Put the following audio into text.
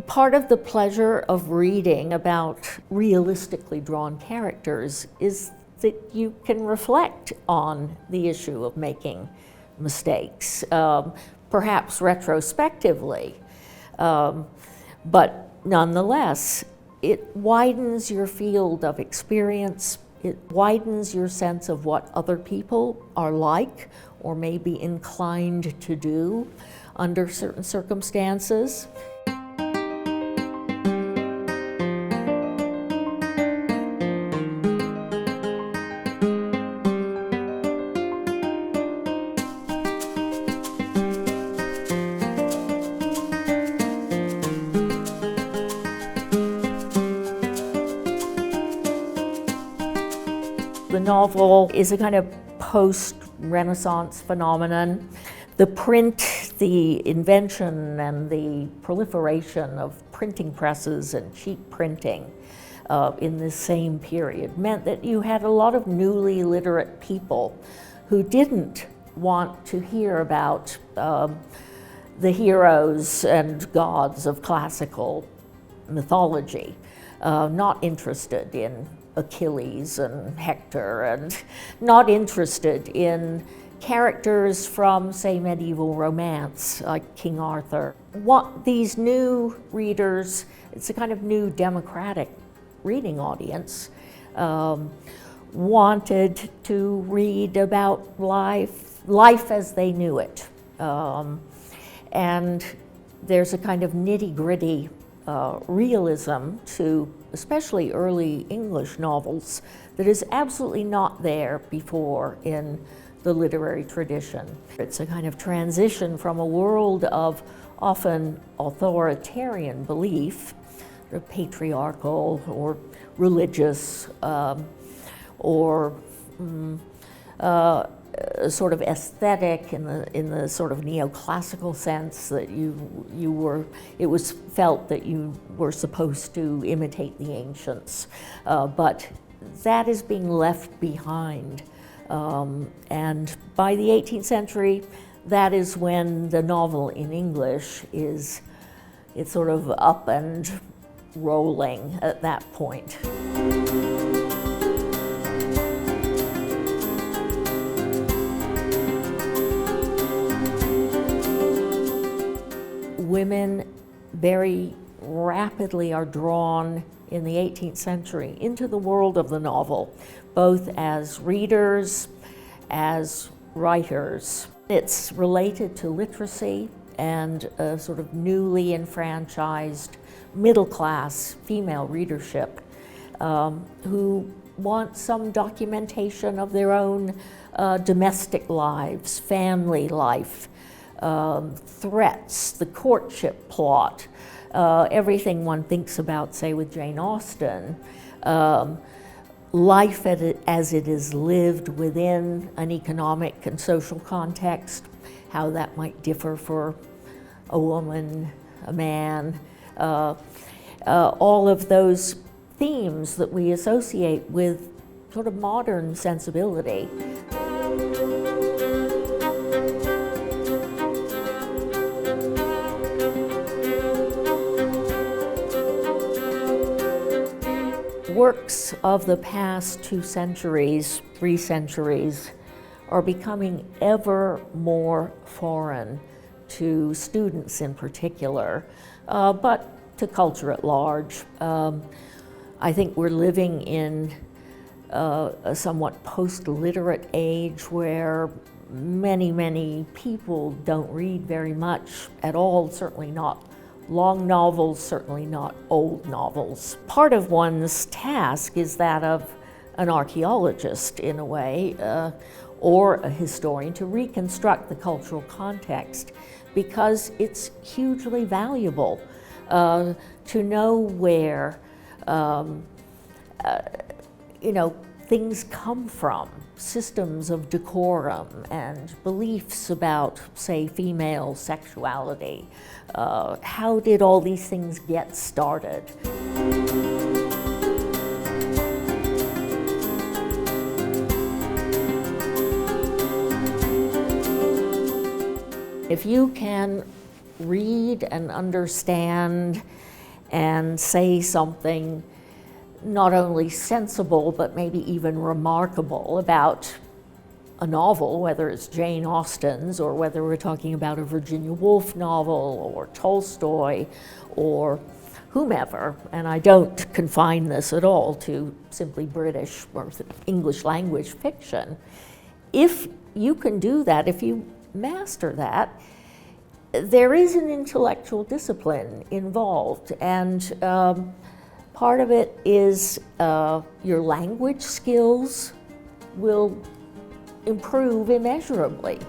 Part of the pleasure of reading about realistically drawn characters is that you can reflect on the issue of making mistakes, perhaps retrospectively, but nonetheless, it widens your field of experience. It widens your sense of what other people are like or may be inclined to do under certain circumstances. The novel is a kind of post-Renaissance phenomenon. The print, the invention and the proliferation of printing presses and cheap printing in this same period meant that you had a lot of newly literate people who didn't want to hear about the heroes and gods of classical mythology, not interested in Achilles and Hector, and not interested in characters from, say, medieval romance, like King Arthur. What these new readers, it's a kind of new democratic reading audience, wanted to read about life as they knew it. And there's a kind of nitty-gritty realism to especially early English novels that is absolutely not there before in the literary tradition. It's a kind of transition from a world of often authoritarian belief, or patriarchal or religious or sort of aesthetic in the sort of neoclassical sense that it was felt that you were supposed to imitate the ancients, but that is being left behind. And by the 18th century, that is when the novel in English it's sort of up and rolling at that point. Women very rapidly are drawn in the 18th century into the world of the novel, both as readers, as writers. It's related to literacy and a sort of newly enfranchised middle-class female readership who want some documentation of their own domestic lives, family life, threats, the courtship plot, everything one thinks about, say, with Jane Austen, life as it is lived within an economic and social context, how that might differ for a woman, a man, all of those themes that we associate with sort of modern sensibility. Works of the past 2 centuries, 3 centuries, are becoming ever more foreign to students in particular, but to culture at large. I think we're living in a somewhat post-literate age where many people don't read very much at all, certainly not long novels, certainly not old novels. Part of one's task is that of an archaeologist, in a way, or a historian, to reconstruct the cultural context, because it's hugely valuable to know where things come from, systems of decorum and beliefs about, say, female sexuality. How did all these things get started? If you can read and understand and say something not only sensible but maybe even remarkable about a novel, whether it's Jane Austen's or whether we're talking about a Virginia Woolf novel or Tolstoy or whomever. And I don't confine this at all to simply British or English language fiction. If you can do that, if you master that, there is an intellectual discipline involved, and part of it is your language skills will improve immeasurably.